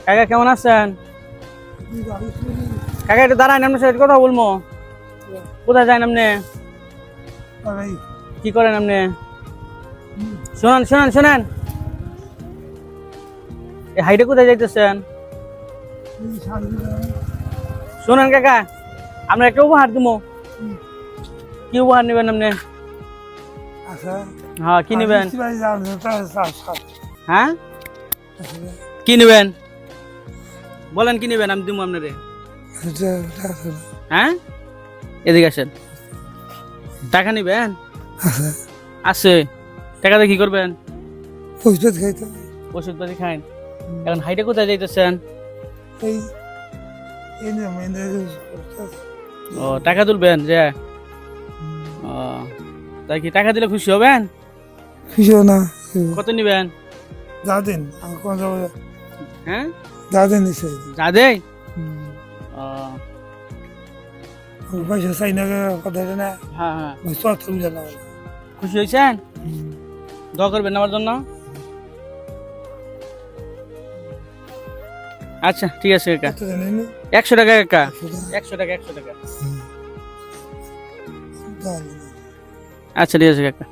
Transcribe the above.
কাকা কেমন আছেন? কাকা একটু দাঁড়ান, আপনার সাথে কথা বলবো। কোথায় যান আপনি? কি করেন আপনি? শোনেন শোনেন শোনেন, এই হাইটে কোথায় যাইতেছেন? শোনেন কাকা, আমরা একটা উপহার দিব। কি উপহার নেবেন আপনি? হ্যাঁ, কি নেবেন? হ্যাঁ, কি নেবেন বলেন, কি নেবেন? আমি দিব আপনারে। হ্যাঁ, এদিকে আসেন। টাকা নিবেন? আছে। টাকাতে কি করবেন? ওষুধ খাইতে ওষুধ পাতি খান। এখন হাইটে কোথায় যাইতেছেন? ও, টাকা তুলবেন যে? ও, তাই কি টাকা দিলে খুশি হবেন? খুশি না কত নিবেন? যা দিন আমি কোন যাবো। হ্যাঁ, যা দিন নিশ্চয় যা দেই। ও, পয়সা চাই না কথা না। হ্যাঁ হ্যাঁ, অসুবিধা না। খুশি হয়েছেন? দোয়া করবেন আমার জন্য। আচ্ছা ঠিক আছে কাকা। 100 টাকা কাকা, 100 টাকা, 100 টাকা। আচ্ছা ঠিক আছে কাকা।